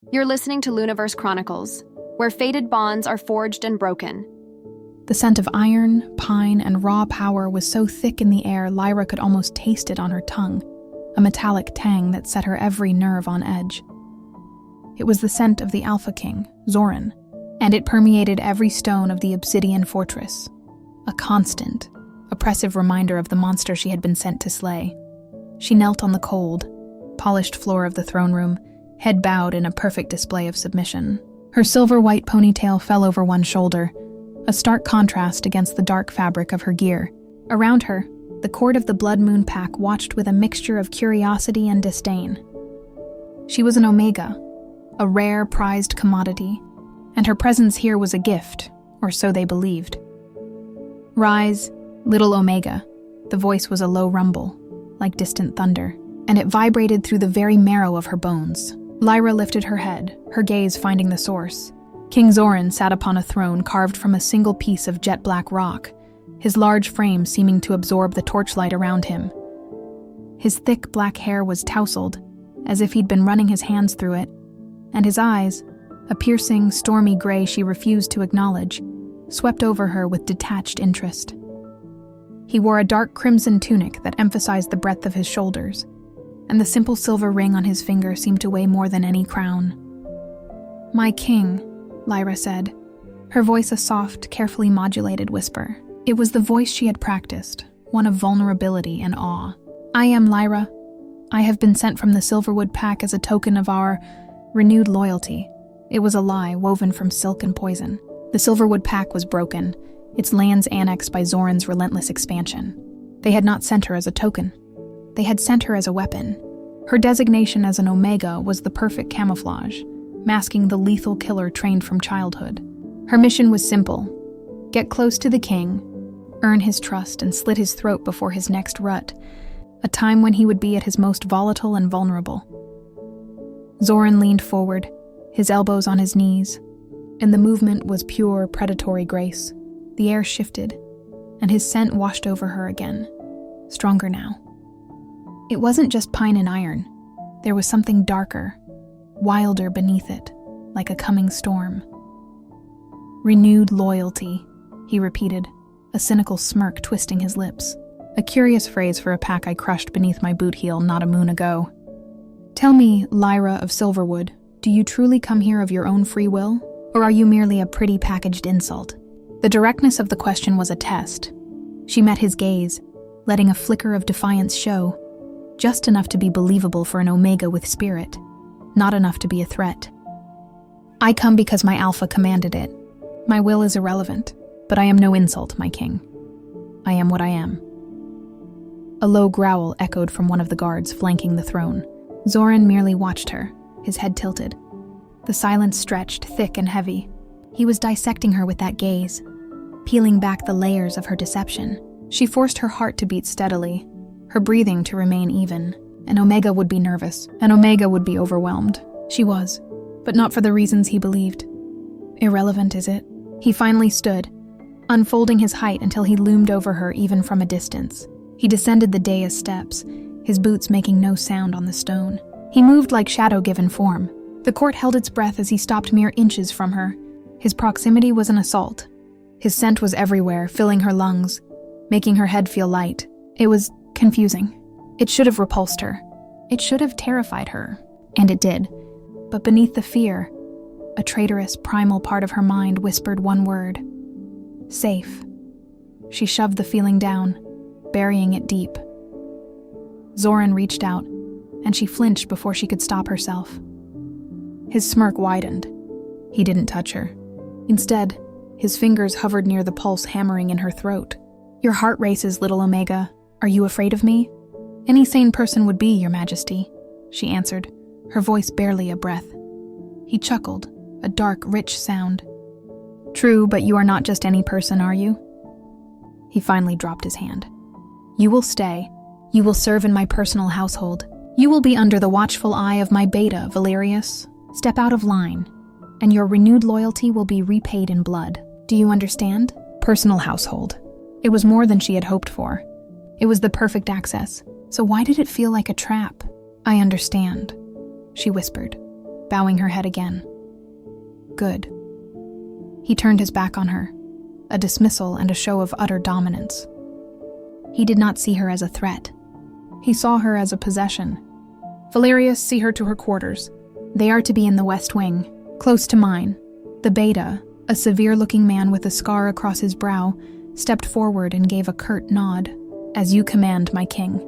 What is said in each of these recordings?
You're listening to Lunaverse Chronicles, where fated bonds are forged and broken. The scent of iron, pine, and raw power was so thick in the air Lyra could almost taste it on her tongue, a metallic tang that set her every nerve on edge. It was the scent of the Alpha King, Zorran, and it permeated every stone of the obsidian fortress, a constant, oppressive reminder of the monster she had been sent to slay. She knelt on the cold, polished floor of the throne room, head bowed in a perfect display of submission. Her silver-white ponytail fell over one shoulder, a stark contrast against the dark fabric of her gear. Around her, the court of the Blood Moon Pack watched with a mixture of curiosity and disdain. She was an Omega, a rare, prized commodity, and her presence here was a gift, or so they believed. "Rise, little Omega." The voice was a low rumble, like distant thunder, and it vibrated through the very marrow of her bones. Lyra lifted her head, her gaze finding the source. King Zorran sat upon a throne carved from a single piece of jet-black rock, his large frame seeming to absorb the torchlight around him. His thick black hair was tousled, as if he'd been running his hands through it, and his eyes, a piercing, stormy gray she refused to acknowledge, swept over her with detached interest. He wore a dark crimson tunic that emphasized the breadth of his shoulders, and the simple silver ring on his finger seemed to weigh more than any crown. "My king," Lyra said, her voice a soft, carefully modulated whisper. It was the voice she had practiced, one of vulnerability and awe. "I am Lyra. I have been sent from the Silverwood Pack as a token of our renewed loyalty." It was a lie woven from silk and poison. The Silverwood Pack was broken, its lands annexed by Zorran's relentless expansion. They had not sent her as a token. They had sent her as a weapon. Her designation as an Omega was the perfect camouflage, masking the lethal killer trained from childhood. Her mission was simple: get close to the king, earn his trust, and slit his throat before his next rut, a time when he would be at his most volatile and vulnerable. Zorran leaned forward, his elbows on his knees, and the movement was pure predatory grace. The air shifted, and his scent washed over her again, stronger now. It wasn't just pine and iron. There was something darker, wilder beneath it, like a coming storm. "Renewed loyalty," he repeated, a cynical smirk twisting his lips. A curious phrase for a pack I crushed beneath my boot heel not a moon ago. "Tell me, Lyra of Silverwood, do you truly come here of your own free will, or are you merely a pretty packaged insult?" The directness of the question was a test. She met his gaze, letting a flicker of defiance show, just enough to be believable for an Omega with spirit, not enough to be a threat. "I come because my Alpha commanded it. My will is irrelevant, but I am no insult, my king. I am what I am." A low growl echoed from one of the guards flanking the throne. Zorran merely watched her, his head tilted. The silence stretched, thick and heavy. He was dissecting her with that gaze, peeling back the layers of her deception. She forced her heart to beat steadily, her breathing to remain even. An Omega would be nervous. An Omega would be overwhelmed. She was, but not for the reasons he believed. Irrelevant, is it? He finally stood, unfolding his height until he loomed over her even from a distance. He descended the dais steps, his boots making no sound on the stone. He moved like shadow given form. The court held its breath as he stopped mere inches from her. His proximity was an assault. His scent was everywhere, filling her lungs, making her head feel light. It was confusing. It should have repulsed her. It should have terrified her. And it did. But beneath the fear, a traitorous, primal part of her mind whispered one word: safe. She shoved the feeling down, burying it deep. Zorran reached out, and she flinched before she could stop herself. His smirk widened. He didn't touch her. Instead, his fingers hovered near the pulse hammering in her throat. "Your heart races, little Omega. Are you afraid of me?" "Any sane person would be, Your Majesty," she answered, her voice barely a breath. He chuckled, a dark, rich sound. "True, but you are not just any person, are you?" He finally dropped his hand. "You will stay. You will serve in my personal household. You will be under the watchful eye of my beta, Valerius. Step out of line, and your renewed loyalty will be repaid in blood. Do you understand?" Personal household. It was more than she had hoped for. It was the perfect access. So why did it feel like a trap? "I understand," she whispered, bowing her head again. Good. He turned his back on her, a dismissal and a show of utter dominance. He did not see her as a threat. He saw her as a possession. Valerius, see her to her quarters. They are to be in the West Wing, close to mine. The beta, a severe-looking man with a scar across his brow, stepped forward and gave a curt nod. As you command, my king.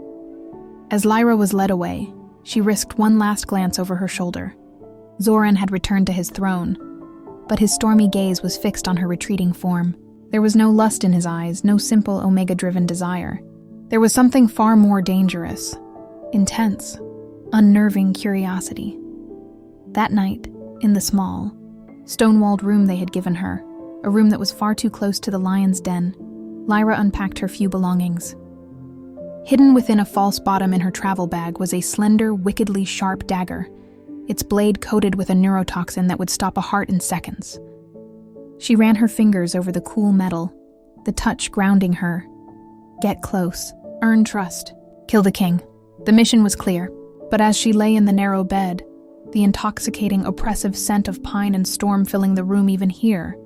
As Lyra was led away, she risked one last glance over her shoulder. Zorran had returned to his throne, but his stormy gaze was fixed on her retreating form. There was no lust in his eyes, no simple Omega-driven desire. There was something far more dangerous, intense, unnerving curiosity. That night, in the small, stone-walled room they had given her, a room that was far too close to the lion's den, Lyra unpacked her few belongings. Hidden within a false bottom in her travel bag was a slender, wickedly sharp dagger, its blade coated with a neurotoxin that would stop a heart in seconds. She ran her fingers over the cool metal, the touch grounding her. Get close, earn trust, kill the king. The mission was clear, but as she lay in the narrow bed, the intoxicating, oppressive scent of pine and storm filling the room even here,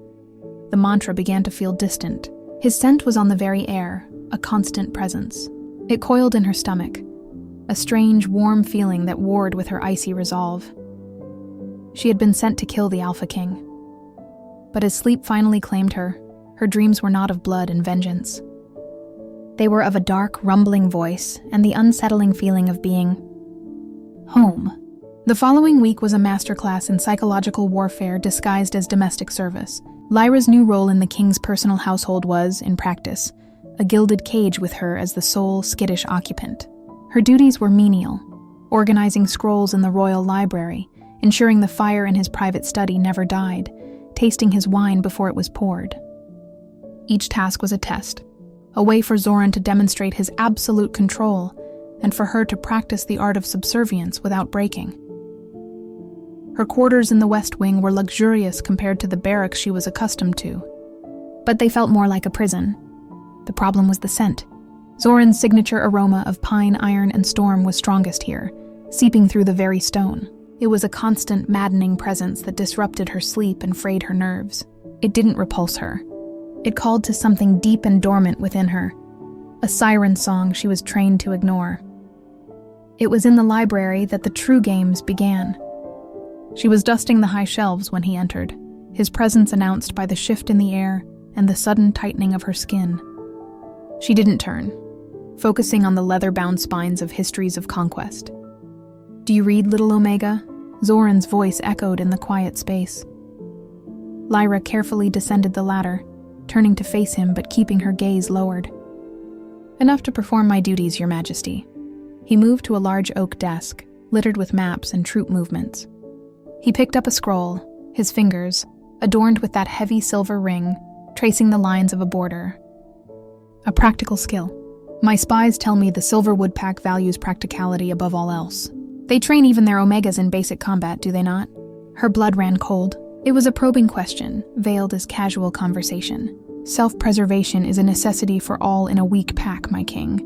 the mantra began to feel distant. His scent was on the very air, a constant presence. It coiled in her stomach, a strange, warm feeling that warred with her icy resolve. She had been sent to kill the Alpha King. But as sleep finally claimed her dreams were not of blood and vengeance. They were of a dark, rumbling voice and the unsettling feeling of being home. The following week was a masterclass in psychological warfare disguised as domestic service. Lyra's new role in the king's personal household was, in practice, a gilded cage with her as the sole, skittish occupant. Her duties were menial, organizing scrolls in the royal library, ensuring the fire in his private study never died, tasting his wine before it was poured. Each task was a test, a way for Zorran to demonstrate his absolute control and for her to practice the art of subservience without breaking. Her quarters in the West Wing were luxurious compared to the barracks she was accustomed to, but they felt more like a prison. The problem was the scent. Zorran's signature aroma of pine, iron, and storm was strongest here, seeping through the very stone. It was a constant, maddening presence that disrupted her sleep and frayed her nerves. It didn't repulse her. It called to something deep and dormant within her, a siren song she was trained to ignore. It was in the library that the true games began. She was dusting the high shelves when he entered, his presence announced by the shift in the air and the sudden tightening of her skin. She didn't turn, focusing on the leather-bound spines of Histories of Conquest. Do you read, little Omega? Zorran's voice echoed in the quiet space. Lyra carefully descended the ladder, turning to face him but keeping her gaze lowered. Enough to perform my duties, Your Majesty. He moved to a large oak desk, littered with maps and troop movements. He picked up a scroll, his fingers, adorned with that heavy silver ring, tracing the lines of a border. A practical skill. My spies tell me the Silverwood Pack values practicality above all else. They train even their Omegas in basic combat, do they not? Her blood ran cold. It was a probing question, veiled as casual conversation. Self-preservation is a necessity for all in a weak pack, my king.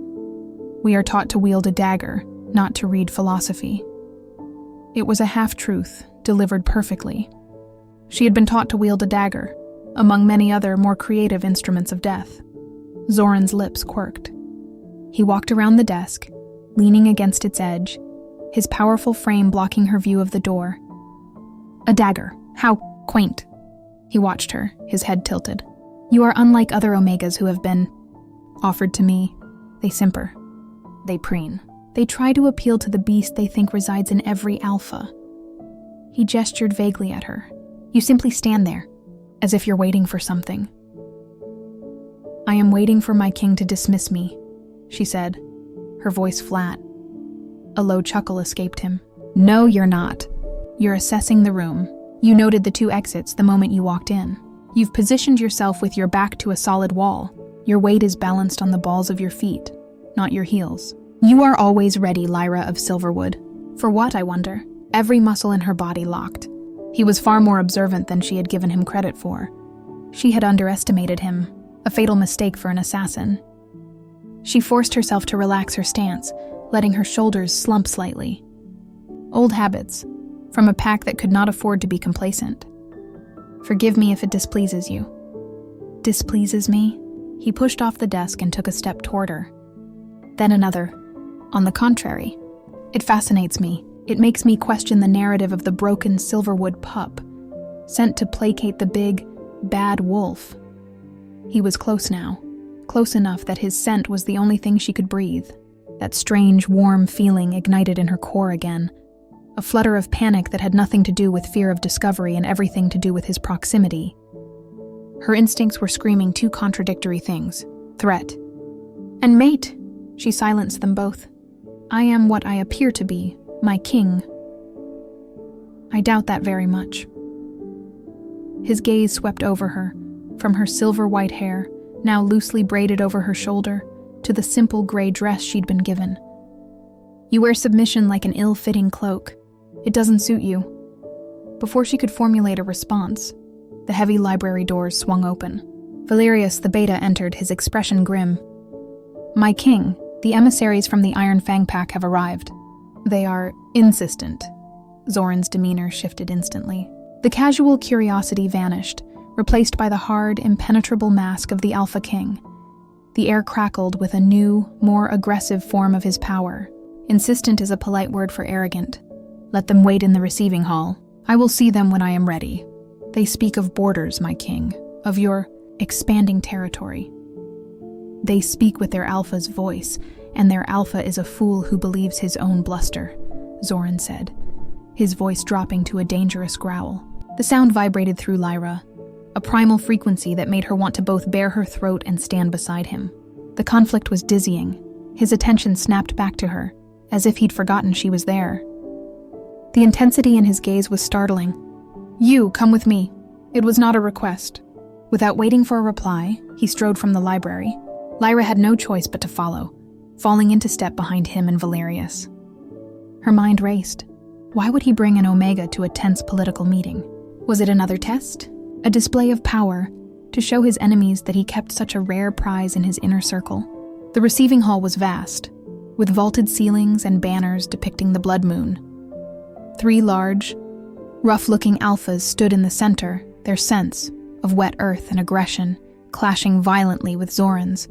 We are taught to wield a dagger, not to read philosophy. It was a half-truth, delivered perfectly. She had been taught to wield a dagger, among many other more creative instruments of death. Zorran's lips quirked. He walked around the desk, leaning against its edge, his powerful frame blocking her view of the door. A dagger. How quaint. He watched her, his head tilted. You are unlike other Omegas who have been offered to me. They simper. They preen. They try to appeal to the beast they think resides in every alpha. He gestured vaguely at her. You simply stand there, as if you're waiting for something. I am waiting for my king to dismiss me, she said, her voice flat. A low chuckle escaped him. No, you're not. You're assessing the room. You noted the 2 exits the moment you walked in. You've positioned yourself with your back to a solid wall. Your weight is balanced on the balls of your feet, not your heels. You are always ready, Lyra of Silverwood. For what, I wonder? Every muscle in her body locked. He was far more observant than she had given him credit for. She had underestimated him, a fatal mistake for an assassin. She forced herself to relax her stance, letting her shoulders slump slightly. Old habits. from a pack that could not afford to be complacent. "Forgive me if it displeases you." "Displeases me?" He pushed off the desk and took a step toward her. Then another. "On the contrary, it fascinates me. It makes me question the narrative of the broken Silverwood pup, sent to placate the big, bad wolf." He was close now, close enough that his scent was the only thing she could breathe. That strange, warm feeling ignited in her core again. A flutter of panic that had nothing to do with fear of discovery and everything to do with his proximity. Her instincts were screaming two contradictory things: threat and mate. She silenced them both. "I am what I appear to be, my king." "I doubt that very much." His gaze swept over her, from her silver white hair, now loosely braided over her shoulder, to the simple gray dress she'd been given. "You wear submission like an ill-fitting cloak. It doesn't suit you." Before she could formulate a response, the heavy library doors swung open. Valerius the Beta entered, his expression grim. "My king, the emissaries from the Iron Fang Pack have arrived. They are insistent." Zorran's demeanor shifted instantly. The casual curiosity vanished, replaced by the hard, impenetrable mask of the Alpha King. The air crackled with a new, more aggressive form of his power. Insistent is a polite word for arrogant. "Let them wait in the receiving hall. I will see them when I am ready. They speak of borders, my king, of your expanding territory. They speak with their alpha's voice, and their alpha is a fool who believes his own bluster," Zorran said, his voice dropping to a dangerous growl. The sound vibrated through Lyra, a primal frequency that made her want to both bare her throat and stand beside him. The conflict was dizzying. His attention snapped back to her, as if he'd forgotten she was there. The intensity in his gaze was startling. "You, come with me." It was not a request. Without waiting for a reply, he strode from the library. Lyra had no choice but to follow, falling into step behind him and Valerius. Her mind raced. Why would he bring an Omega to a tense political meeting? Was it another test? A display of power, to show his enemies that he kept such a rare prize in his inner circle? The receiving hall was vast, with vaulted ceilings and banners depicting the blood moon. 3 large, rough-looking alphas stood in the center, their sense of wet earth and aggression clashing violently with Zorran's.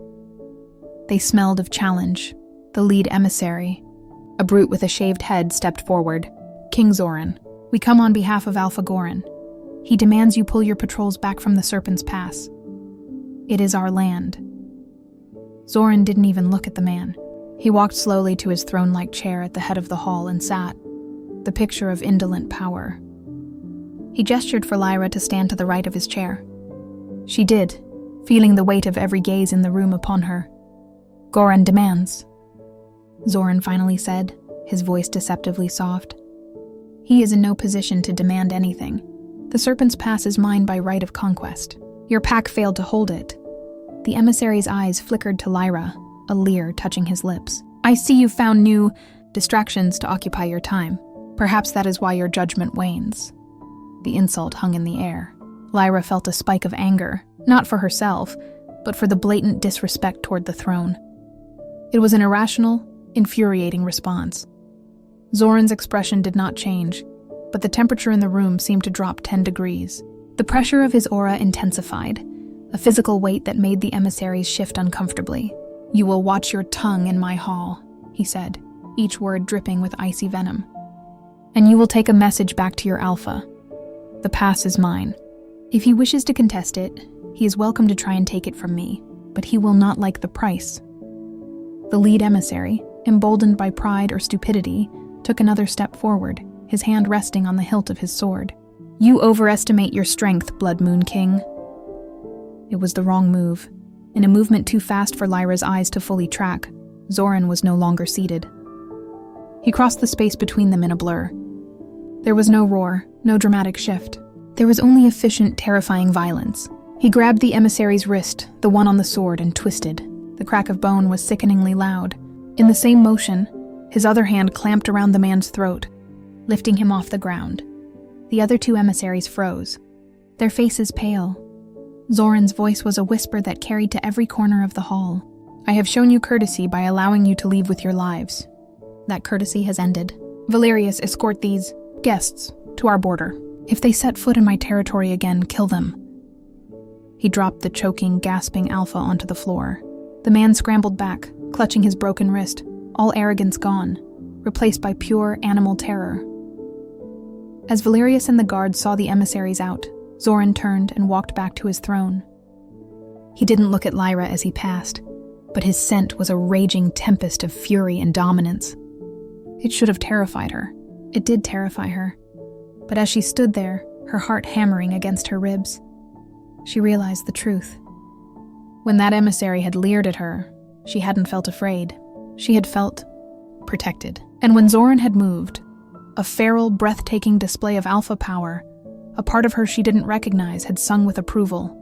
They smelled of challenge. The lead emissary, a brute with a shaved head, stepped forward. "King Zorran, we come on behalf of Alpha Goran. He demands you pull your patrols back from the Serpent's Pass. It is our land." Zorran didn't even look at the man. He walked slowly to his throne-like chair at the head of the hall and sat, the picture of indolent power. He gestured for Lyra to stand to the right of his chair. She did, feeling the weight of every gaze in the room upon her. "Goran demands," Zorran finally said, his voice deceptively soft. "He is in no position to demand anything. The Serpent's Pass is mine by right of conquest. Your pack failed to hold it." The emissary's eyes flickered to Lyra, a leer touching his lips. "I see you found new distractions to occupy your time. Perhaps that is why your judgment wanes." The insult hung in the air. Lyra felt a spike of anger, not for herself, but for the blatant disrespect toward the throne. It was an irrational, infuriating response. Zorran's expression did not change, but the temperature in the room seemed to drop 10 degrees. The pressure of his aura intensified, a physical weight that made the emissaries shift uncomfortably. "You will watch your tongue in my hall," he said, each word dripping with icy venom. "And you will take a message back to your alpha. The pass is mine. If he wishes to contest it, he is welcome to try and take it from me, but he will not like the price." The lead emissary, emboldened by pride or stupidity, took another step forward, his hand resting on the hilt of his sword. "You overestimate your strength, Blood Moon King." It was the wrong move. In a movement too fast for Lyra's eyes to fully track, Zorran was no longer seated. He crossed the space between them in a blur. There was no roar, no dramatic shift. There was only efficient, terrifying violence. He grabbed the emissary's wrist, the one on the sword, and twisted. The crack of bone was sickeningly loud. In the same motion, his other hand clamped around the man's throat, lifting him off the ground. The other 2 emissaries froze, their faces pale. Zorran's voice was a whisper that carried to every corner of the hall. "I have shown you courtesy by allowing you to leave with your lives. That courtesy has ended. Valerius, escort these." Guests, to our border. If they set foot in my territory again, kill them." He dropped the choking, gasping Alpha onto the floor. The man scrambled back, clutching his broken wrist, all arrogance gone, replaced by pure animal terror. As Valerius and the guards saw the emissaries out, Zorran turned and walked back to his throne. He didn't look at Lyra as he passed, but his scent was a raging tempest of fury and dominance. It should have terrified her. It did terrify her. But as she stood there, her heart hammering against her ribs, she realized the truth. When that emissary had leered at her, she hadn't felt afraid. She had felt protected. And when Zorran had moved, a feral, breathtaking display of alpha power, a part of her she didn't recognize had sung with approval.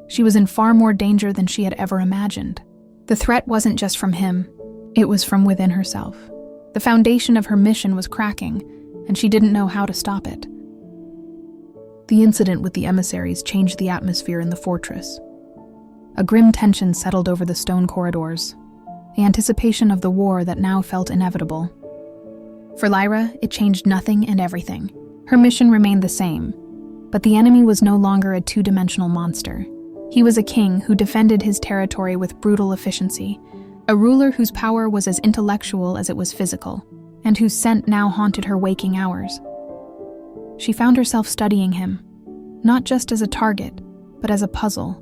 She was in far more danger than she had ever imagined. The threat wasn't just from him, it was from within herself. The foundation of her mission was cracking, and she didn't know how to stop it. The incident with the emissaries changed the atmosphere in the fortress. A grim tension settled over the stone corridors, the anticipation of the war that now felt inevitable. For Lyra, it changed nothing and everything. Her mission remained the same, but the enemy was no longer a two-dimensional monster. He was a king who defended his territory with brutal efficiency, a ruler whose power was as intellectual as it was physical, and whose scent now haunted her waking hours. She found herself studying him, not just as a target, but as a puzzle.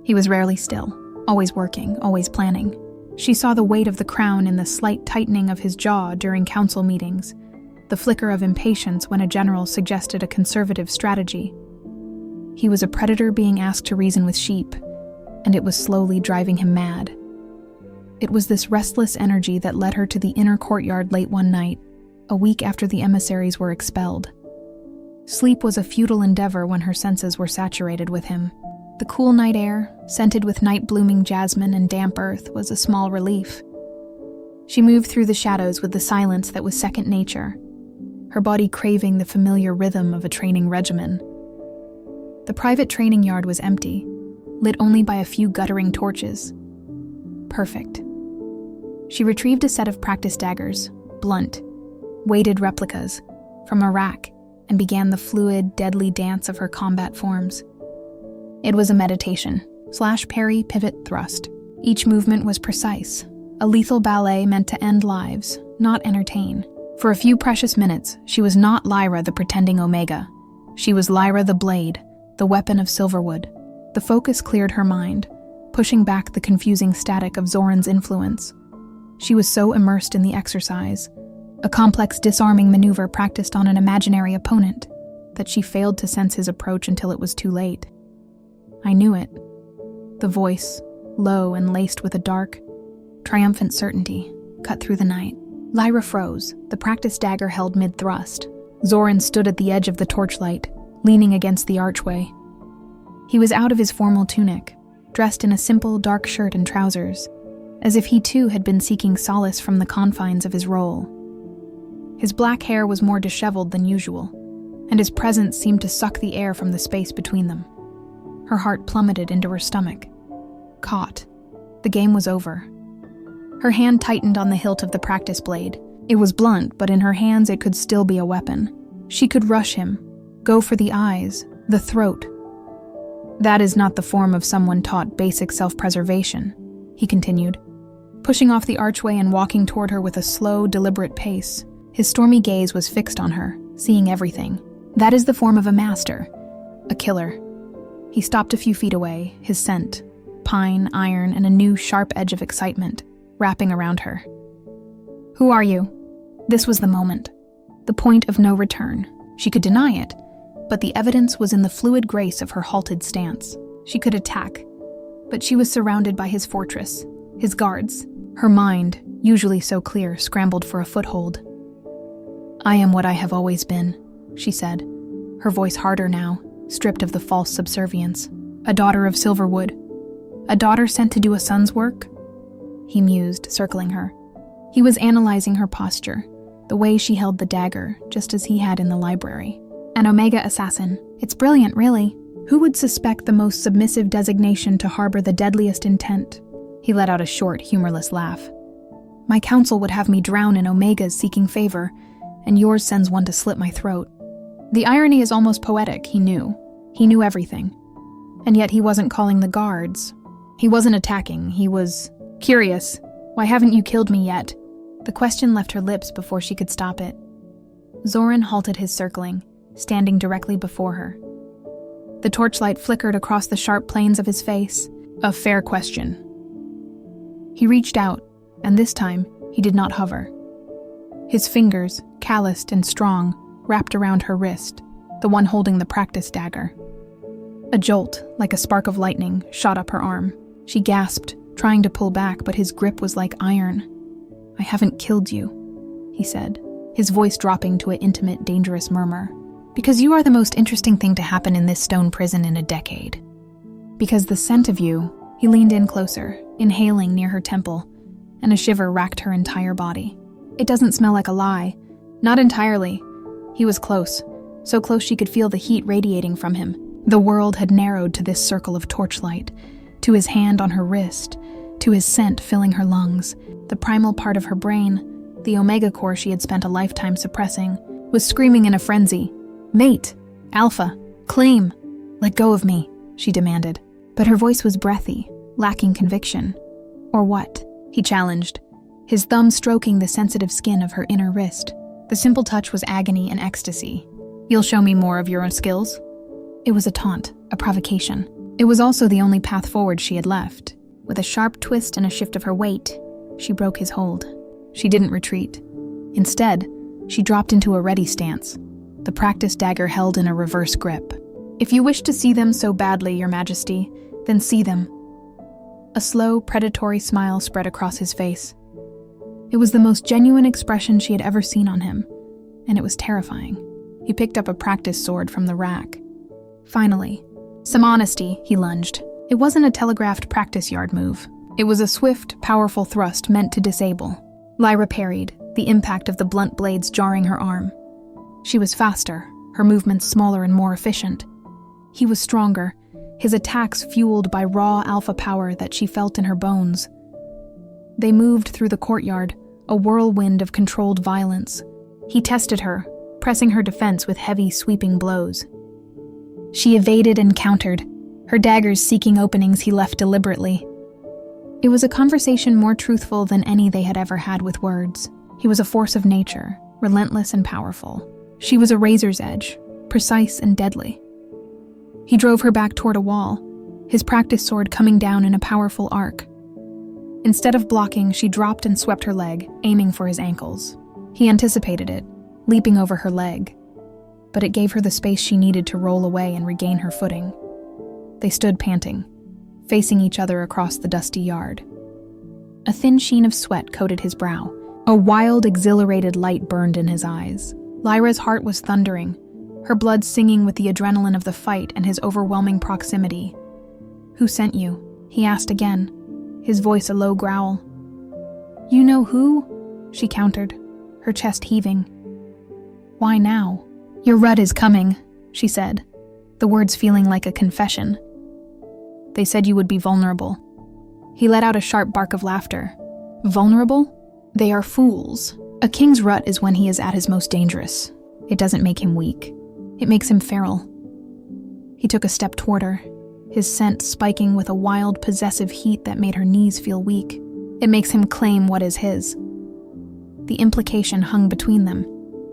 He was rarely still, always working, always planning. She saw the weight of the crown in the slight tightening of his jaw during council meetings, the flicker of impatience when a general suggested a conservative strategy. He was a predator being asked to reason with sheep, and it was slowly driving him mad. It was this restless energy that led her to the inner courtyard late one night, a week after the emissaries were expelled. Sleep was a futile endeavor when her senses were saturated with him. The cool night air, scented with night-blooming jasmine and damp earth, was a small relief. She moved through the shadows with the silence that was second nature, her body craving the familiar rhythm of a training regimen. The private training yard was empty, lit only by a few guttering torches. Perfect. She retrieved a set of practice daggers, blunt, weighted replicas, from a rack and began the fluid, deadly dance of her combat forms. It was a meditation, / parry, pivot, thrust. Each movement was precise, a lethal ballet meant to end lives, not entertain. For a few precious minutes, she was not Lyra the pretending Omega. She was Lyra the blade, the weapon of Silverwood. The focus cleared her mind, pushing back the confusing static of Zorran's influence. She was so immersed in the exercise, a complex disarming maneuver practiced on an imaginary opponent, that she failed to sense his approach until it was too late. I knew it. The voice, low and laced with a dark, triumphant certainty, cut through the night. Lyra froze, the practice dagger held mid-thrust. Zorran stood at the edge of the torchlight, leaning against the archway. He was out of his formal tunic, dressed in a simple dark shirt and trousers, as if he too had been seeking solace from the confines of his role. His black hair was more disheveled than usual, and his presence seemed to suck the air from the space between them. Her heart plummeted into her stomach. Caught. The game was over. Her hand tightened on the hilt of the practice blade. It was blunt, but in her hands it could still be a weapon. She could rush him, go for the eyes, the throat. That is not the form of someone taught basic self-preservation, he continued, pushing off the archway and walking toward her with a slow, deliberate pace. His stormy gaze was fixed on her, seeing everything. That is the form of a master, a killer. He stopped a few feet away, his scent, pine, iron, and a new sharp edge of excitement, wrapping around her. Who are you? This was the moment. The point of no return. She could deny it, but the evidence was in the fluid grace of her halted stance. She could attack, but she was surrounded by his fortress, his guards. Her mind, usually so clear, scrambled for a foothold. I am what I have always been, she said, her voice harder now, stripped of the false subservience. A daughter of Silverwood. A daughter sent to do a son's work? He mused, circling her. He was analyzing her posture, the way she held the dagger, just as he had in the library. An Omega assassin. It's brilliant, really. Who would suspect the most submissive designation to harbor the deadliest intent? He let out a short, humorless laugh. My council would have me drown in Omegas seeking favor, and yours sends one to slit my throat. The irony is almost poetic, he knew. He knew everything. And yet he wasn't calling the guards. He wasn't attacking, he was curious. Why haven't you killed me yet? The question left her lips before she could stop it. Zorran halted his circling, standing directly before her. The torchlight flickered across the sharp planes of his face. A fair question. He reached out, and this time he did not hover. His fingers, calloused and strong, wrapped around her wrist, the one holding the practice dagger. A jolt, like a spark of lightning, shot up her arm. She gasped, trying to pull back, but his grip was like iron. I haven't killed you, he said, his voice dropping to an intimate, dangerous murmur. Because you are the most interesting thing to happen in this stone prison in a decade. Because the scent of you, he leaned in closer, inhaling near her temple, and a shiver racked her entire body. It doesn't smell like a lie. Not entirely. He was close, so close she could feel the heat radiating from him. The world had narrowed to this circle of torchlight, to his hand on her wrist, to his scent filling her lungs. The primal part of her brain, the Omega core she had spent a lifetime suppressing, was screaming in a frenzy. Mate! Alpha! Claim! Let go of me, she demanded. But her voice was breathy, lacking conviction. Or what? He challenged, his thumb stroking the sensitive skin of her inner wrist. The simple touch was agony and ecstasy. You'll show me more of your own skills? It was a taunt, a provocation. It was also the only path forward she had left. With a sharp twist and a shift of her weight, she broke his hold. She didn't retreat. Instead, she dropped into a ready stance, the practice dagger held in a reverse grip. If you wish to see them so badly, Your Majesty, then see them. A slow, predatory smile spread across his face. It was the most genuine expression she had ever seen on him, and it was terrifying. He picked up a practice sword from the rack. Finally, some honesty, he lunged. It wasn't a telegraphed practice yard move. It was a swift, powerful thrust meant to disable. Lyra parried, the impact of the blunt blades jarring her arm. She was faster, her movements smaller and more efficient. He was stronger, his attacks fueled by raw alpha power that she felt in her bones. They moved through the courtyard, a whirlwind of controlled violence. He tested her, pressing her defense with heavy, sweeping blows. She evaded and countered, her daggers seeking openings he left deliberately. It was a conversation more truthful than any they had ever had with words. He was a force of nature, relentless and powerful. She was a razor's edge, precise and deadly. He drove her back toward a wall, his practice sword coming down in a powerful arc. Instead of blocking, she dropped and swept her leg, aiming for his ankles. He anticipated it, leaping over her leg, but it gave her the space she needed to roll away and regain her footing. They stood panting, facing each other across the dusty yard. A thin sheen of sweat coated his brow. A wild, exhilarated light burned in his eyes. Lyra's heart was thundering, her blood singing with the adrenaline of the fight and his overwhelming proximity. Who sent you? He asked again, his voice a low growl. You know who? She countered, her chest heaving. Why now? Your rut is coming, she said, the words feeling like a confession. They said you would be vulnerable. He let out a sharp bark of laughter. Vulnerable? They are fools. A king's rut is when he is at his most dangerous. It doesn't make him weak. It makes him feral. He took a step toward her, his scent spiking with a wild, possessive heat that made her knees feel weak. It makes him claim what is his. The implication hung between them,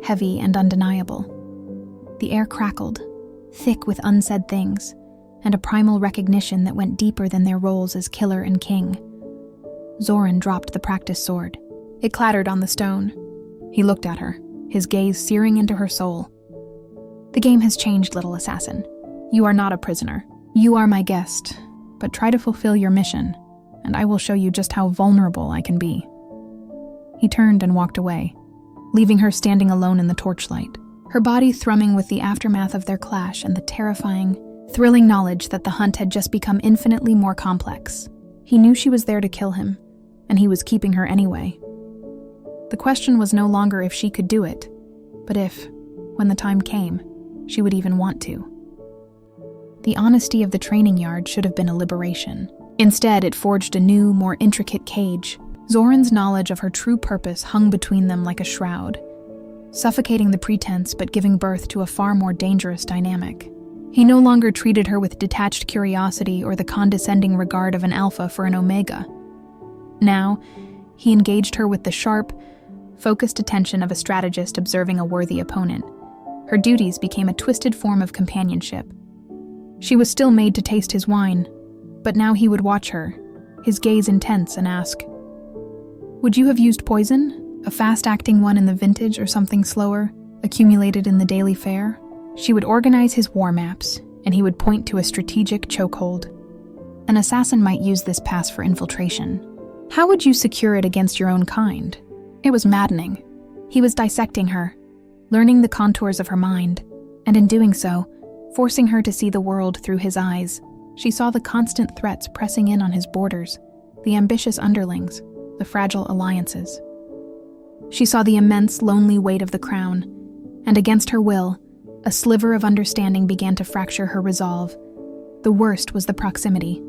heavy and undeniable. The air crackled, thick with unsaid things, and a primal recognition that went deeper than their roles as killer and king. Zorran dropped the practice sword. It clattered on the stone. He looked at her, his gaze searing into her soul. The game has changed, little assassin. You are not a prisoner. You are my guest, but try to fulfill your mission, and I will show you just how vulnerable I can be. He turned and walked away, leaving her standing alone in the torchlight, her body thrumming with the aftermath of their clash and the terrifying, thrilling knowledge that the hunt had just become infinitely more complex. He knew she was there to kill him, and he was keeping her anyway. The question was no longer if she could do it, but if, when the time came, she would even want to. The honesty of the training yard should have been a liberation. Instead, it forged a new, more intricate cage. Zorran's knowledge of her true purpose hung between them like a shroud. suffocating the pretense but giving birth to a far more dangerous dynamic. He no longer treated her with detached curiosity or the condescending regard of an alpha for an omega. Now, he engaged her with the sharp, focused attention of a strategist observing a worthy opponent. Her duties became a twisted form of companionship. She was still made to taste his wine, but now he would watch her, his gaze intense, and ask, "Would you have used poison? A fast-acting one in the vintage or something slower, accumulated in the daily fare?" She would organize his war maps, and he would point to a strategic chokehold. An assassin might use this pass for infiltration. How would you secure it against your own kind? It was maddening. He was dissecting her, learning the contours of her mind, and in doing so, forcing her to see the world through his eyes. She saw the constant threats pressing in on his borders, the ambitious underlings, the fragile alliances. She saw the immense, lonely weight of the crown, and against her will, a sliver of understanding began to fracture her resolve. The worst was the proximity.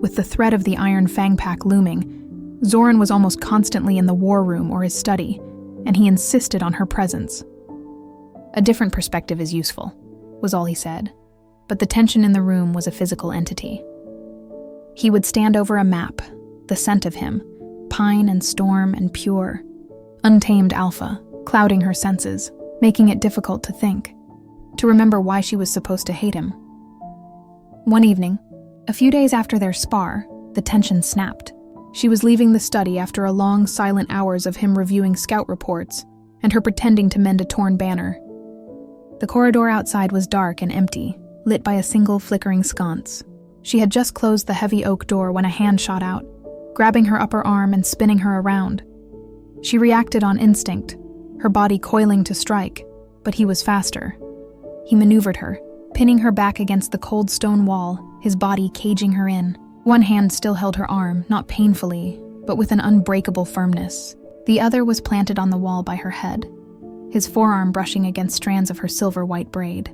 With the threat of the Iron Fang Pack looming, Zorran was almost constantly in the war room or his study, and he insisted on her presence. "A different perspective is useful," was all he said, but the tension in the room was a physical entity. He would stand over a map, the scent of him, pine and storm and pure, untamed alpha, clouding her senses, making it difficult to think, to remember why she was supposed to hate him. One evening, a few days after their spar, the tension snapped. She was leaving the study after a long, silent hours of him reviewing scout reports and her pretending to mend a torn banner. The corridor outside was dark and empty, lit by a single flickering sconce. She had just closed the heavy oak door when a hand shot out, grabbing her upper arm and spinning her around. She reacted on instinct, her body coiling to strike, but he was faster. He maneuvered her, pinning her back against the cold stone wall, his body caging her in. One hand still held her arm, not painfully, but with an unbreakable firmness. The other was planted on the wall by her head, his forearm brushing against strands of her silver-white braid.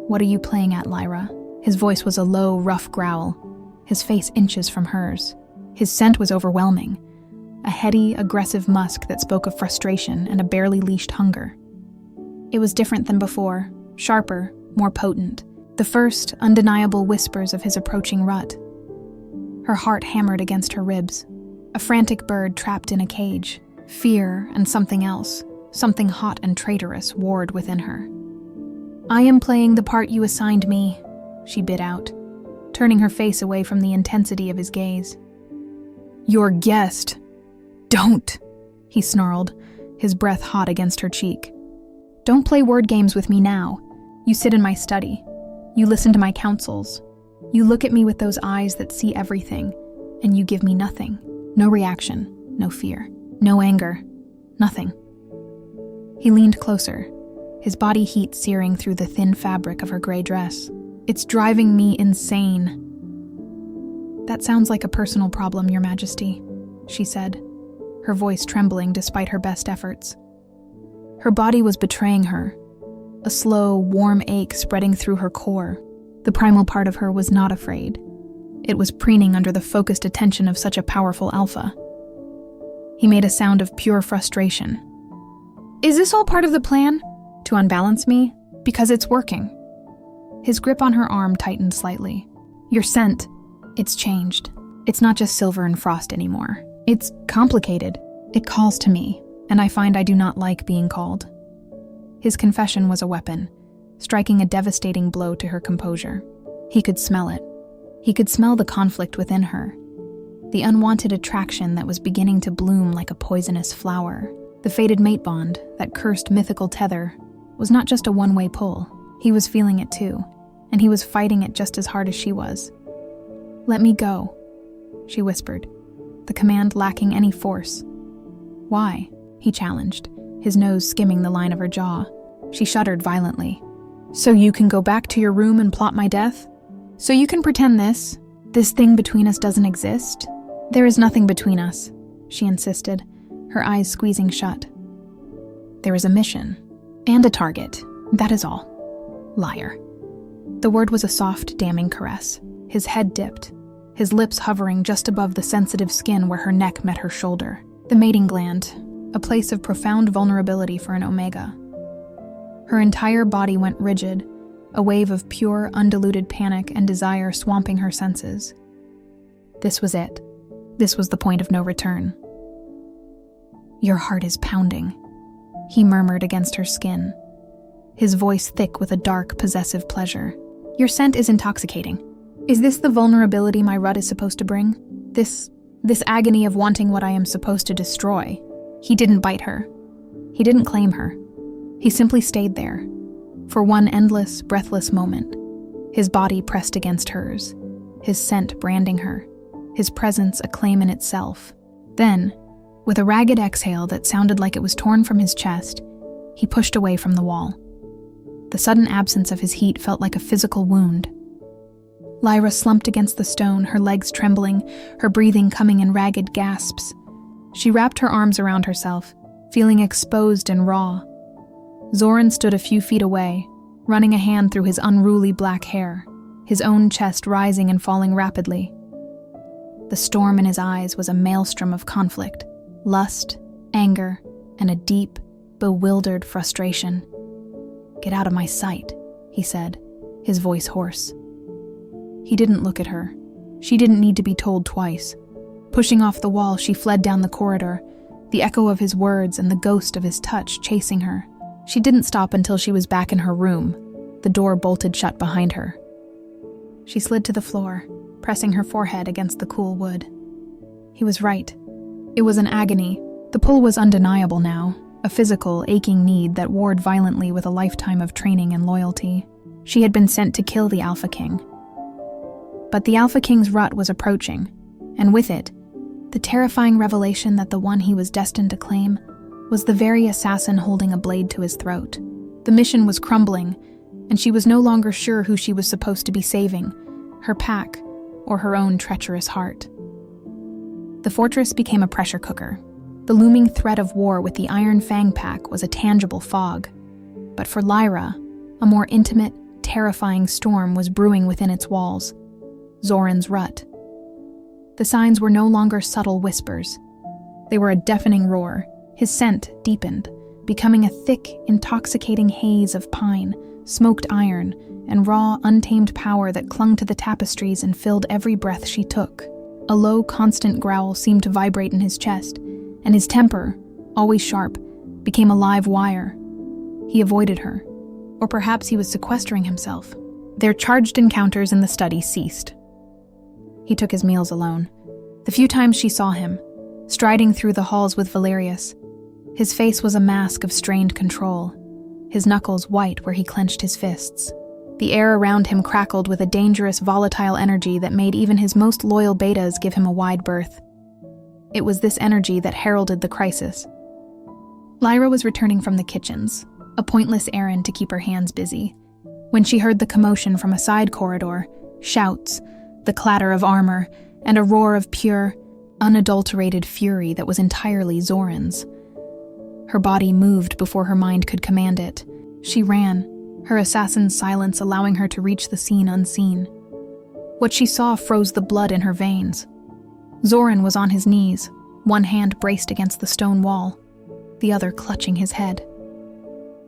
"What are you playing at, Lyra?" His voice was a low, rough growl, his face inches from hers. His scent was overwhelming, a heady, aggressive musk that spoke of frustration and a barely leashed hunger. It was different than before, sharper, more potent, the first, undeniable whispers of his approaching rut. Her heart hammered against her ribs, a frantic bird trapped in a cage. Fear and something else, something hot and traitorous, warred within her. "I am playing the part you assigned me," she bit out, turning her face away from the intensity of his gaze. "Your guest. Don't," he snarled, his breath hot against her cheek. "Don't play word games with me now. You sit in my study. You listen to my counsels. You look at me with those eyes that see everything, and you give me nothing. No reaction, no fear, no anger, nothing." He leaned closer, his body heat searing through the thin fabric of her gray dress. "It's driving me insane." "That sounds like a personal problem, Your Majesty," she said, her voice trembling despite her best efforts. Her body was betraying her, a slow, warm ache spreading through her core. The primal part of her was not afraid. It was preening under the focused attention of such a powerful alpha. He made a sound of pure frustration. "Is this all part of the plan? To unbalance me? Because it's working." His grip on her arm tightened slightly. "Your scent, it's changed. It's not just silver and frost anymore. It's complicated. It calls to me, and I find I do not like being called." His confession was a weapon, striking a devastating blow to her composure. He could smell it. He could smell the conflict within her, the unwanted attraction that was beginning to bloom like a poisonous flower. The fated mate bond, that cursed mythical tether, was not just a one-way pull. He was feeling it too, and he was fighting it just as hard as she was. "Let me go," she whispered, the command lacking any force. "Why?" he challenged, his nose skimming the line of her jaw. She shuddered violently. "So you can go back to your room and plot my death? So you can pretend this thing between us doesn't exist? There is nothing between us," she insisted, her eyes squeezing shut. "There is a mission, and a target, that is all. Liar." The word was a soft, damning caress. His head dipped, his lips hovering just above the sensitive skin where her neck met her shoulder. The mating gland, a place of profound vulnerability for an Omega. Her entire body went rigid, a wave of pure, undiluted panic and desire swamping her senses. This was it. This was the point of no return. "Your heart is pounding," he murmured against her skin, his voice thick with a dark, possessive pleasure. "Your scent is intoxicating. Is this the vulnerability my rut is supposed to bring? This agony of wanting what I am supposed to destroy?" He didn't bite her. He didn't claim her. He simply stayed there, for one endless, breathless moment, his body pressed against hers, his scent branding her, his presence a claim in itself. Then, with a ragged exhale that sounded like it was torn from his chest, he pushed away from the wall. The sudden absence of his heat felt like a physical wound. Lyra slumped against the stone, her legs trembling, her breathing coming in ragged gasps. She wrapped her arms around herself, feeling exposed and raw. Zorran stood a few feet away, running a hand through his unruly black hair, his own chest rising and falling rapidly. The storm in his eyes was a maelstrom of conflict, lust, anger, and a deep, bewildered frustration. "Get out of my sight," he said, his voice hoarse. He didn't look at her. She didn't need to be told twice. Pushing off the wall, she fled down the corridor, the echo of his words and the ghost of his touch chasing her. She didn't stop until she was back in her room, the door bolted shut behind her. She slid to the floor, pressing her forehead against the cool wood. He was right. It was an agony. The pull was undeniable now, a physical, aching need that warred violently with a lifetime of training and loyalty. She had been sent to kill the Alpha King. But the Alpha King's rut was approaching, and with it, the terrifying revelation that the one he was destined to claim was the very assassin holding a blade to his throat. The mission was crumbling, and she was no longer sure who she was supposed to be saving, her pack or her own treacherous heart. The fortress became a pressure cooker. The looming threat of war with the Iron Fang pack was a tangible fog. But for Lyra, a more intimate, terrifying storm was brewing within its walls. Zorran's rut. The signs were no longer subtle whispers. They were a deafening roar. His scent deepened, becoming a thick, intoxicating haze of pine, smoked iron, and raw, untamed power that clung to the tapestries and filled every breath she took. A low, constant growl seemed to vibrate in his chest, and his temper, always sharp, became a live wire. He avoided her. Or perhaps he was sequestering himself. Their charged encounters in the study ceased. He took his meals alone. The few times she saw him, striding through the halls with Valerius, his face was a mask of strained control, his knuckles white where he clenched his fists. The air around him crackled with a dangerous, volatile energy that made even his most loyal betas give him a wide berth. It was this energy that heralded the crisis. Lyra was returning from the kitchens, a pointless errand to keep her hands busy, when she heard the commotion from a side corridor, shouts, the clatter of armor, and a roar of pure, unadulterated fury that was entirely Zorran's. Her body moved before her mind could command it. She ran, her assassin's silence allowing her to reach the scene unseen. What she saw froze the blood in her veins. Zorran was on his knees, one hand braced against the stone wall, the other clutching his head.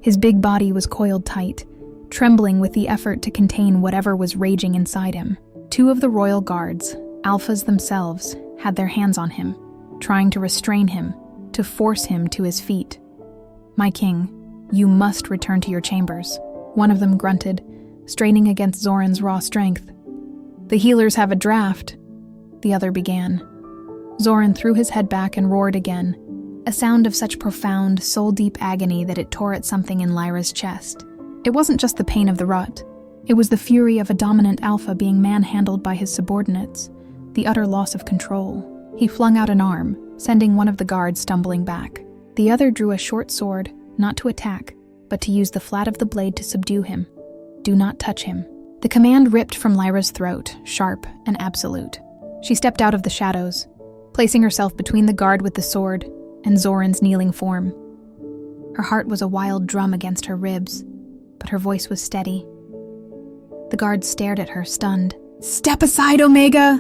His big body was coiled tight, trembling with the effort to contain whatever was raging inside him. Two of the royal guards, alphas themselves, had their hands on him, trying to restrain him, to force him to his feet. "My king, you must return to your chambers," one of them grunted, straining against Zorran's raw strength. "The healers have a draft," the other began. Zorran threw his head back and roared again, a sound of such profound, soul-deep agony that it tore at something in Lyra's chest. It wasn't just the pain of the rut. It was the fury of a dominant alpha being manhandled by his subordinates, the utter loss of control. He flung out an arm, sending one of the guards stumbling back. The other drew a short sword, not to attack, but to use the flat of the blade to subdue him. "Do not touch him." The command ripped from Lyra's throat, sharp and absolute. She stepped out of the shadows, placing herself between the guard with the sword and Zorran's kneeling form. Her heart was a wild drum against her ribs, but her voice was steady. The guard stared at her, stunned. "Step aside, Omega!"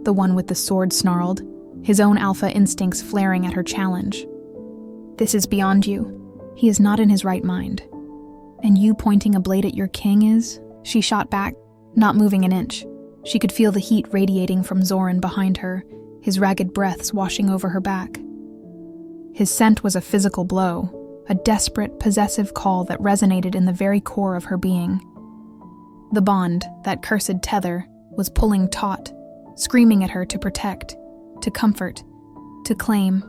the one with the sword snarled, his own alpha instincts flaring at her challenge. "This is beyond you. He is not in his right mind. And you pointing a blade at your king is?" She shot back, not moving an inch. She could feel the heat radiating from Zorran behind her, his ragged breaths washing over her back. His scent was a physical blow, a desperate, possessive call that resonated in the very core of her being. The bond, that cursed tether, was pulling taut, screaming at her to protect, to comfort, to claim.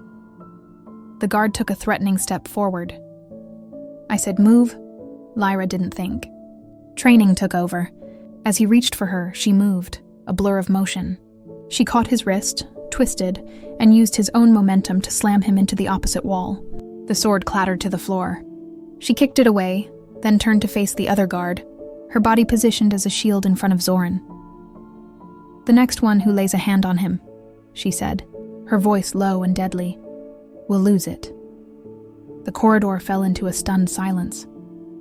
The guard took a threatening step forward. "I said move." Lyra didn't think. Training took over. As he reached for her, she moved, a blur of motion. She caught his wrist, twisted, and used his own momentum to slam him into the opposite wall. The sword clattered to the floor. She kicked it away, then turned to face the other guard, her body positioned as a shield in front of Zorran. "The next one who lays a hand on him," she said, her voice low and deadly, "will lose it." The corridor fell into a stunned silence,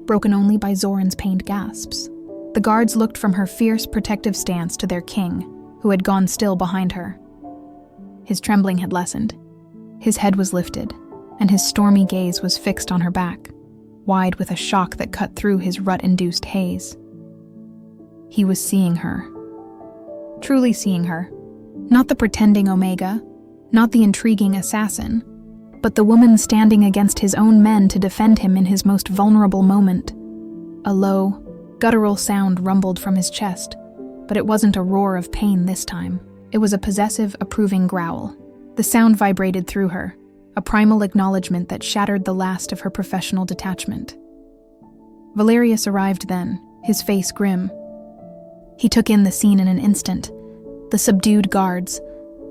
broken only by Zorran's pained gasps. The guards looked from her fierce, protective stance to their king, who had gone still behind her. His trembling had lessened. His head was lifted, and his stormy gaze was fixed on her back, wide with a shock that cut through his rut-induced haze. He was seeing her. Truly seeing her. Not the pretending Omega, not the intriguing assassin, but the woman standing against his own men to defend him in his most vulnerable moment. A low, guttural sound rumbled from his chest, but it wasn't a roar of pain this time. It was a possessive, approving growl. The sound vibrated through her, a primal acknowledgement that shattered the last of her professional detachment. Valerius arrived then, his face grim. He took in the scene in an instant. The subdued guards,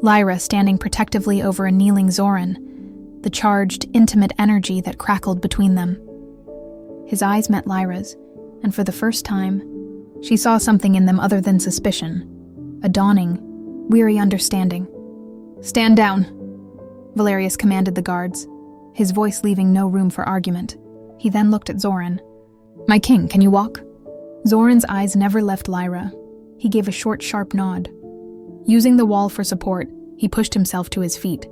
Lyra standing protectively over a kneeling Zorran, the charged, intimate energy that crackled between them. His eyes met Lyra's, and for the first time, she saw something in them other than suspicion, a dawning, weary understanding. "Stand down," Valerius commanded the guards, his voice leaving no room for argument. He then looked at Zorran. "My king, can you walk?" Zorran's eyes never left Lyra. He gave a short, sharp nod. Using the wall for support, he pushed himself to his feet.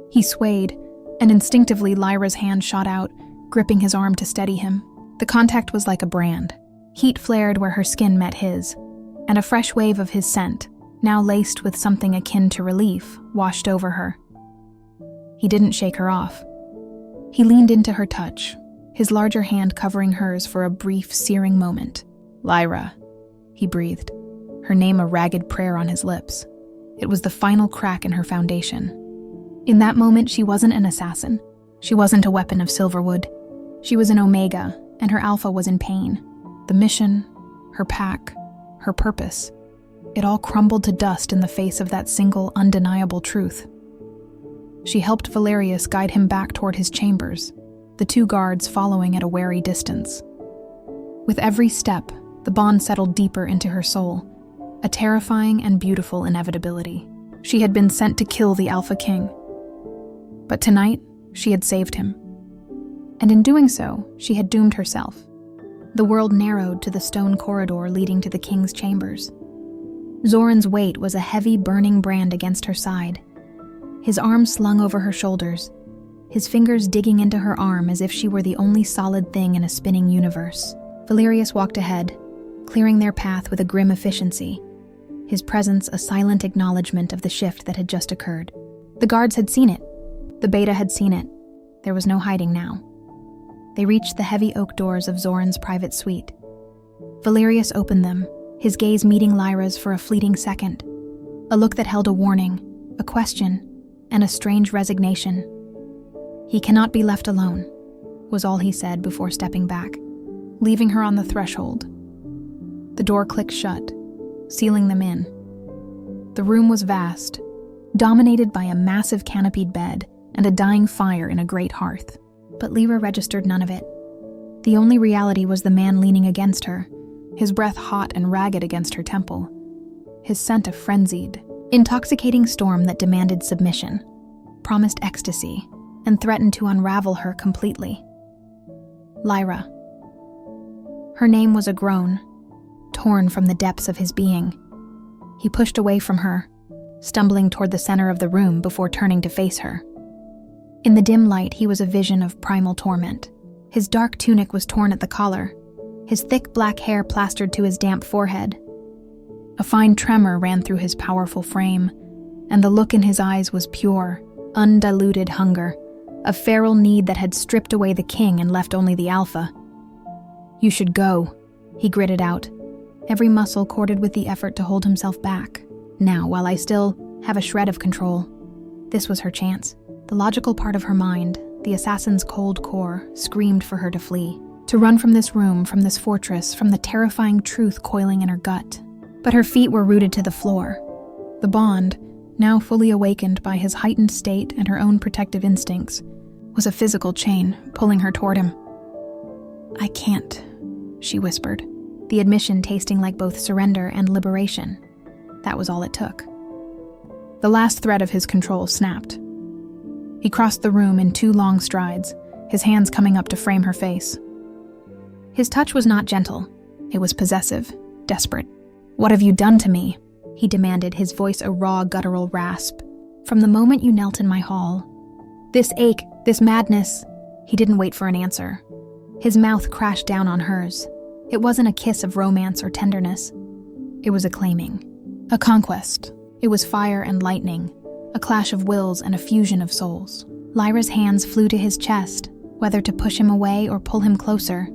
He swayed, and instinctively Lyra's hand shot out, gripping his arm to steady him. The contact was like a brand. Heat flared where her skin met his, and a fresh wave of his scent, now laced with something akin to relief, washed over her. He didn't shake her off. He leaned into her touch, his larger hand covering hers for a brief, searing moment. "Lyra," he breathed, her name a ragged prayer on his lips. It was the final crack in her foundation. In that moment, she wasn't an assassin. She wasn't a weapon of Silverwood. She was an Omega, and her alpha was in pain. The mission, her pack, her purpose, it all crumbled to dust in the face of that single, undeniable truth. She helped Valerius guide him back toward his chambers, the two guards following at a wary distance. With every step, the bond settled deeper into her soul, a terrifying and beautiful inevitability. She had been sent to kill the Alpha King. But tonight, she had saved him. And in doing so, she had doomed herself. The world narrowed to the stone corridor leading to the king's chambers. Zorran's weight was a heavy, burning brand against her side. His arms slung over her shoulders, his fingers digging into her arm as if she were the only solid thing in a spinning universe. Valerius walked ahead, clearing their path with a grim efficiency, his presence a silent acknowledgement of the shift that had just occurred. The guards had seen it. The beta had seen it. There was no hiding now. They reached the heavy oak doors of Zorran's private suite. Valerius opened them, his gaze meeting Lyra's for a fleeting second. A look that held a warning, a question, and a strange resignation. "He cannot be left alone," was all he said before stepping back, leaving her on the threshold. The door clicked shut, sealing them in. The room was vast, dominated by a massive canopied bed and a dying fire in a great hearth. But Lyra registered none of it. The only reality was the man leaning against her, his breath hot and ragged against her temple, his scent a frenzied, intoxicating storm that demanded submission, promised ecstasy, and threatened to unravel her completely. Lyra. Her name was a groan, torn from the depths of his being. He pushed away from her, stumbling toward the center of the room before turning to face her. In the dim light, he was a vision of primal torment. His dark tunic was torn at the collar, his thick black hair plastered to his damp forehead. A fine tremor ran through his powerful frame, and the look in his eyes was pure, undiluted hunger, a feral need that had stripped away the king and left only the alpha. "You should go," he gritted out, every muscle corded with the effort to hold himself back. Now, while I still have a shred of control, this was her chance. The logical part of her mind, the assassin's cold core, screamed for her to flee, to run from this room, from this fortress, from the terrifying truth coiling in her gut. But her feet were rooted to the floor. The bond, now fully awakened by his heightened state and her own protective instincts, was a physical chain pulling her toward him. "I can't," she whispered, the admission tasting like both surrender and liberation. That was all it took. The last thread of his control snapped. He crossed the room in 2 long strides, his hands coming up to frame her face. His touch was not gentle. It was possessive, desperate. "What have you done to me?" he demanded, his voice a raw, guttural rasp. "From the moment you knelt in my hall. This ache, this madness." He didn't wait for an answer. His mouth crashed down on hers. It wasn't a kiss of romance or tenderness. It was a claiming. A conquest. It was fire and lightning, a clash of wills and a fusion of souls. Lyra's hands flew to his chest, whether to push him away or pull him closer.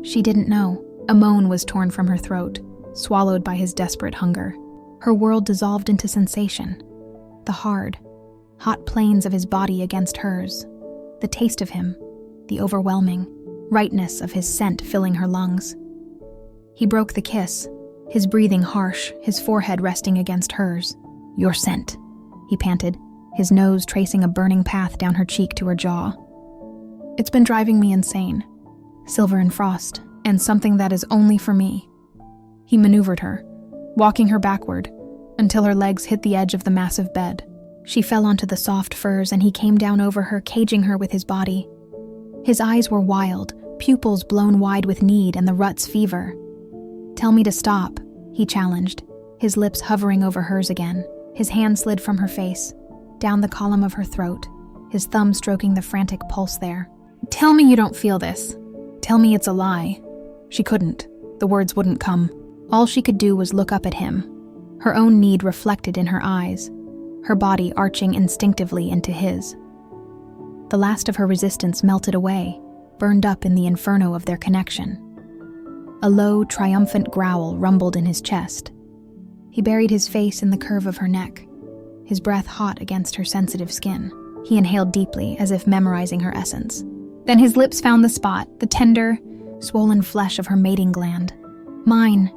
She didn't know. A moan was torn from her throat, swallowed by his desperate hunger. Her world dissolved into sensation. The hard, hot planes of his body against hers. The taste of him, the overwhelming rightness of his scent filling her lungs. He broke the kiss, his breathing harsh, his forehead resting against hers. "Your scent," he panted, his nose tracing a burning path down her cheek to her jaw. "It's been driving me insane. Silver and frost, and something that is only for me." He maneuvered her, walking her backward, until her legs hit the edge of the massive bed. She fell onto the soft furs and he came down over her, caging her with his body. His eyes were wild, pupils blown wide with need and the rut's fever. "Tell me to stop," he challenged, his lips hovering over hers again. His hand slid from her face, down the column of her throat, his thumb stroking the frantic pulse there. "Tell me you don't feel this. Tell me it's a lie." She couldn't. The words wouldn't come. All she could do was look up at him, her own need reflected in her eyes, her body arching instinctively into his. The last of her resistance melted away, burned up in the inferno of their connection. A low, triumphant growl rumbled in his chest. He buried his face in the curve of her neck, his breath hot against her sensitive skin. He inhaled deeply, as if memorizing her essence. Then his lips found the spot, the tender, swollen flesh of her mating gland. "Mine,"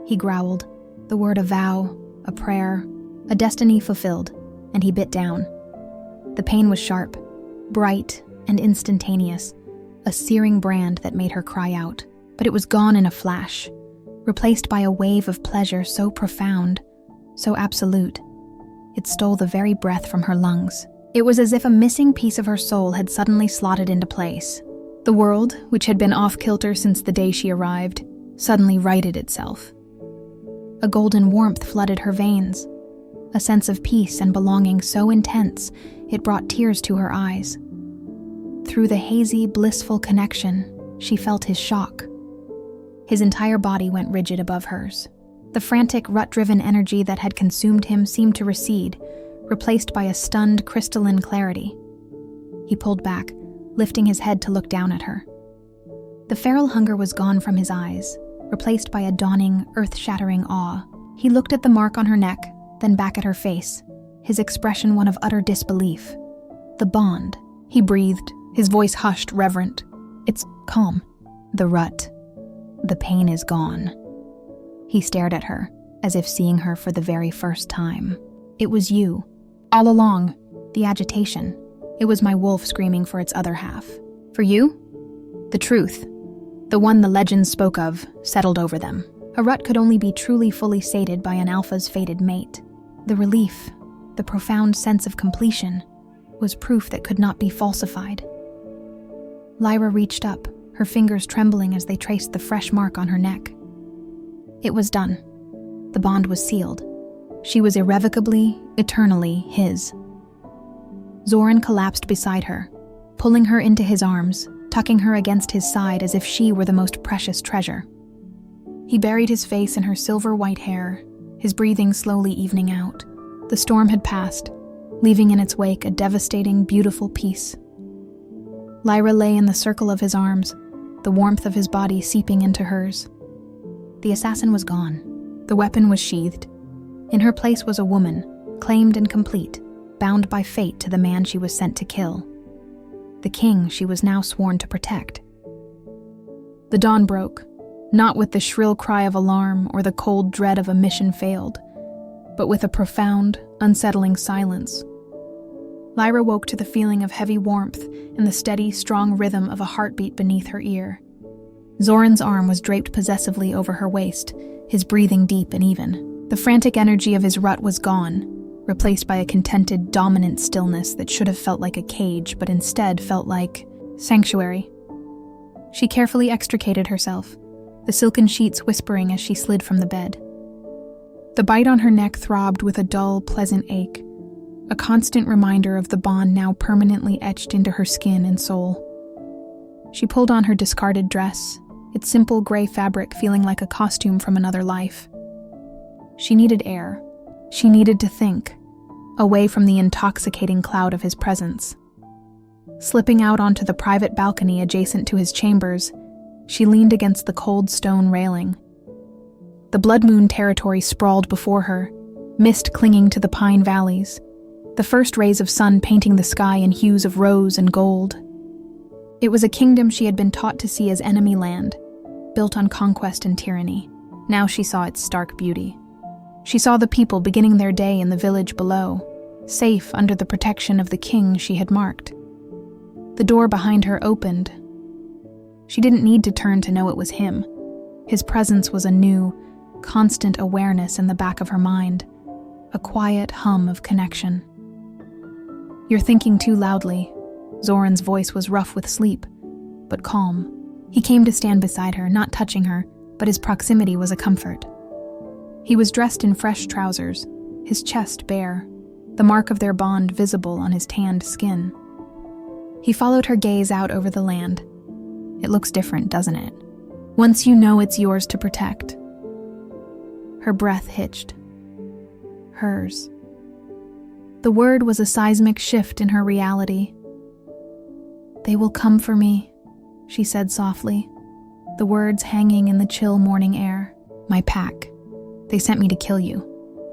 he growled, the word a vow, a prayer, a destiny fulfilled, and he bit down. The pain was sharp, bright, and instantaneous, a searing brand that made her cry out. But it was gone in a flash, replaced by a wave of pleasure so profound, so absolute. It stole the very breath from her lungs. It was as if a missing piece of her soul had suddenly slotted into place. The world, which had been off-kilter since the day she arrived, suddenly righted itself. A golden warmth flooded her veins, a sense of peace and belonging so intense it brought tears to her eyes. Through the hazy, blissful connection, she felt his shock. His entire body went rigid above hers. The frantic, rut-driven energy that had consumed him seemed to recede, replaced by a stunned, crystalline clarity. He pulled back, lifting his head to look down at her. The feral hunger was gone from his eyes, replaced by a dawning, earth-shattering awe. He looked at the mark on her neck, then back at her face, his expression one of utter disbelief. "The bond," he breathed, his voice hushed, reverent. "It's calm. The rut. The pain is gone." He stared at her, as if seeing her for the very first time. "It was you. All along. The agitation. It was my wolf screaming for its other half. For you? The truth. The one the legends spoke of, settled over them. A rut could only be truly fully sated by an alpha's fated mate. The relief, the profound sense of completion, was proof that could not be falsified." Lyra reached up, her fingers trembling as they traced the fresh mark on her neck. It was done. The bond was sealed. She was irrevocably, eternally his. Zorran collapsed beside her, pulling her into his arms, tucking her against his side as if she were the most precious treasure. He buried his face in her silver-white hair, his breathing slowly evening out. The storm had passed, leaving in its wake a devastating, beautiful peace. Lyra lay in the circle of his arms, the warmth of his body seeping into hers. The assassin was gone. The weapon was sheathed. In her place was a woman, claimed and complete, bound by fate to the man she was sent to kill. The king she was now sworn to protect. The dawn broke, not with the shrill cry of alarm or the cold dread of a mission failed, but with a profound, unsettling silence. Lyra woke to the feeling of heavy warmth and the steady, strong rhythm of a heartbeat beneath her ear. Zorran's arm was draped possessively over her waist, his breathing deep and even. The frantic energy of his rut was gone, replaced by a contented, dominant stillness that should have felt like a cage, but instead felt like sanctuary. She carefully extricated herself, the silken sheets whispering as she slid from the bed. The bite on her neck throbbed with a dull, pleasant ache, a constant reminder of the bond now permanently etched into her skin and soul. She pulled on her discarded dress, its simple gray fabric feeling like a costume from another life. She needed air. She needed to think, away from the intoxicating cloud of his presence. Slipping out onto the private balcony adjacent to his chambers, she leaned against the cold stone railing. The blood moon territory sprawled before her, mist clinging to the pine valleys, the first rays of sun painting the sky in hues of rose and gold. It was a kingdom she had been taught to see as enemy land, built on conquest and tyranny. Now she saw its stark beauty. She saw the people beginning their day in the village below, safe under the protection of the king she had marked. The door behind her opened. She didn't need to turn to know it was him. His presence was a new, constant awareness in the back of her mind, a quiet hum of connection. "You're thinking too loudly." Zorran's voice was rough with sleep, but calm. He came to stand beside her, not touching her, but his proximity was a comfort. He was dressed in fresh trousers, his chest bare, the mark of their bond visible on his tanned skin. He followed her gaze out over the land. "It looks different, doesn't it? Once you know it's yours to protect." Her breath hitched. Hers. The word was a seismic shift in her reality. "They will come for me," she said softly, the words hanging in the chill morning air. "My pack. They sent me to kill you.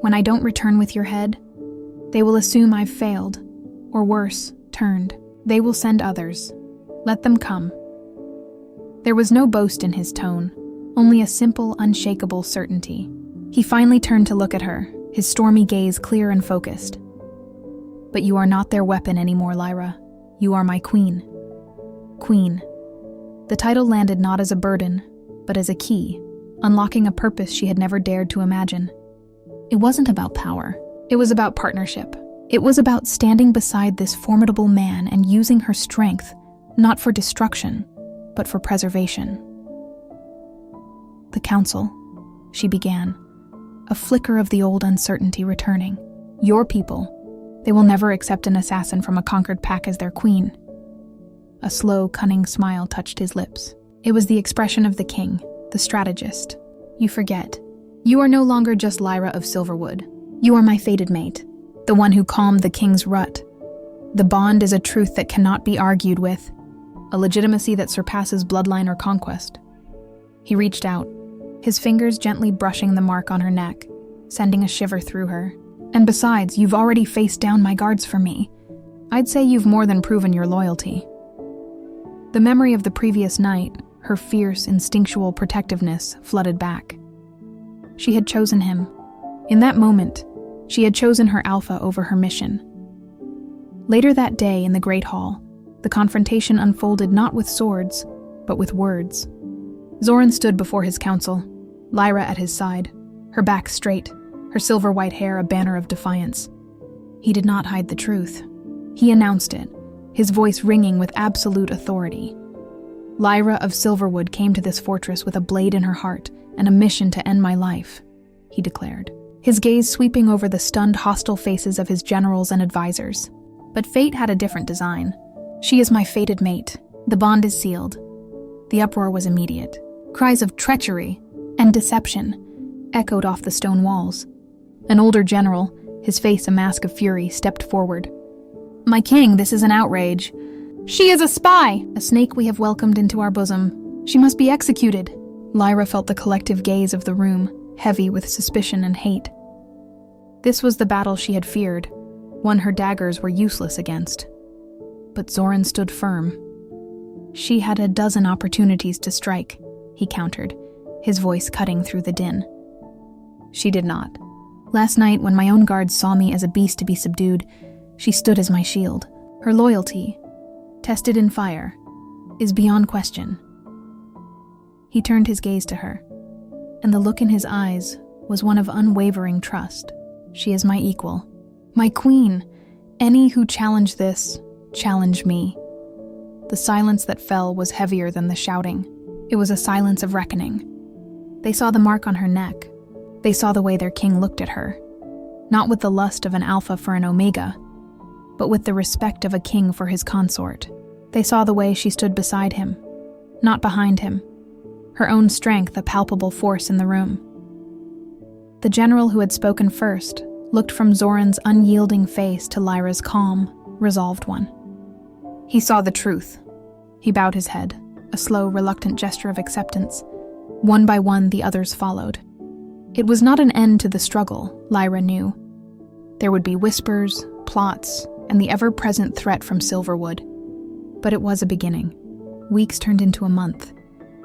When I don't return with your head, they will assume I've failed, or worse, turned. They will send others. Let them come." There was no boast in his tone, only a simple, unshakable certainty. He finally turned to look at her, his stormy gaze clear and focused. "But you are not their weapon anymore, Lyra. You are my queen." Queen. The title landed not as a burden, but as a key, unlocking a purpose she had never dared to imagine. It wasn't about power. It was about partnership. It was about standing beside this formidable man and using her strength, not for destruction, but for preservation. "The council," she began, a flicker of the old uncertainty returning. "Your people. They will never accept an assassin from a conquered pack as their queen." A slow, cunning smile touched his lips. It was the expression of the king, the strategist. "You forget. You are no longer just Lyra of Silverwood. You are my fated mate, the one who calmed the king's rut. The bond is a truth that cannot be argued with, a legitimacy that surpasses bloodline or conquest." He reached out, his fingers gently brushing the mark on her neck, sending a shiver through her. "And besides, you've already faced down my guards for me. I'd say you've more than proven your loyalty." The memory of the previous night, her fierce, instinctual protectiveness, flooded back. She had chosen him. In that moment, she had chosen her alpha over her mission. Later that day in the Great Hall, the confrontation unfolded not with swords, but with words. Zorran stood before his council, Lyra at his side, her back straight, her silver-white hair a banner of defiance. He did not hide the truth. He announced it, his voice ringing with absolute authority. "Lyra of Silverwood came to this fortress with a blade in her heart and a mission to end my life," he declared, his gaze sweeping over the stunned, hostile faces of his generals and advisors. But fate had a different design. She is my fated mate. The bond is sealed. The uproar was immediate. Cries of treachery and deception echoed off the stone walls. An older general, his face a mask of fury, stepped forward. My king, this is an outrage. She is a spy, a snake we have welcomed into our bosom. She must be executed. Lyra felt the collective gaze of the room, heavy with suspicion and hate. This was the battle she had feared, one her daggers were useless against. But Zorran stood firm. She had a dozen opportunities to strike, he countered, his voice cutting through the din. She did not. Last night, when my own guards saw me as a beast to be subdued, she stood as my shield. Her loyalty, tested in fire, is beyond question. He turned his gaze to her, and the look in his eyes was one of unwavering trust. She is my equal, my queen. Any who challenge this, challenge me. The silence that fell was heavier than the shouting. It was a silence of reckoning. They saw the mark on her neck. They saw the way their king looked at her, not with the lust of an alpha for an omega, but with the respect of a king for his consort. They saw the way she stood beside him, not behind him, her own strength a palpable force in the room. The general who had spoken first looked from Zorran's unyielding face to Lyra's calm, resolved one. He saw the truth. He bowed his head, a slow, reluctant gesture of acceptance. One by one, the others followed. It was not an end to the struggle, Lyra knew. There would be whispers, plots, and the ever-present threat from Silverwood. But it was a beginning. Weeks turned into a month.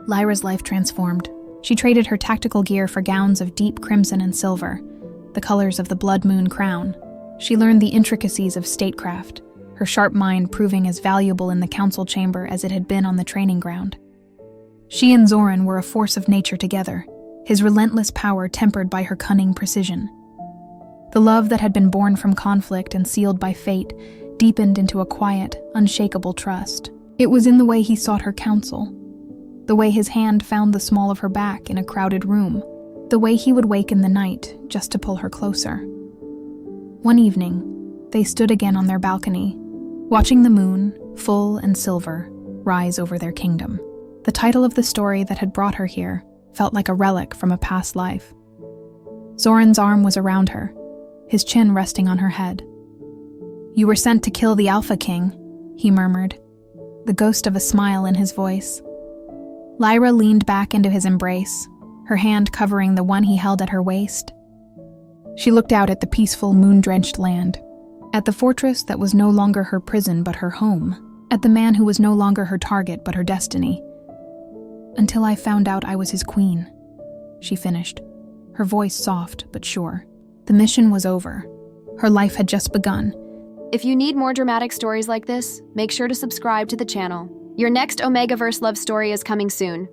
Lyra's life transformed. She traded her tactical gear for gowns of deep crimson and silver, the colors of the blood moon crown. She learned the intricacies of statecraft, her sharp mind proving as valuable in the council chamber as it had been on the training ground. She and Zorran were a force of nature together, his relentless power tempered by her cunning precision. The love that had been born from conflict and sealed by fate deepened into a quiet, unshakable trust. It was in the way he sought her counsel, the way his hand found the small of her back in a crowded room, the way he would wake in the night just to pull her closer. One evening, they stood again on their balcony, watching the moon, full and silver, rise over their kingdom. The title of the story that had brought her here felt like a relic from a past life. Zorran's arm was around her, his chin resting on her head. You were sent to kill the Alpha King, he murmured, the ghost of a smile in his voice. Lyra leaned back into his embrace, her hand covering the one he held at her waist. She looked out at the peaceful, moon-drenched land, at the fortress that was no longer her prison but her home, at the man who was no longer her target but her destiny. Until I found out I was his queen, she finished, her voice soft but sure. The mission was over. Her life had just begun. If you need more dramatic stories like this, make sure to subscribe to the channel. Your next Omegaverse love story is coming soon.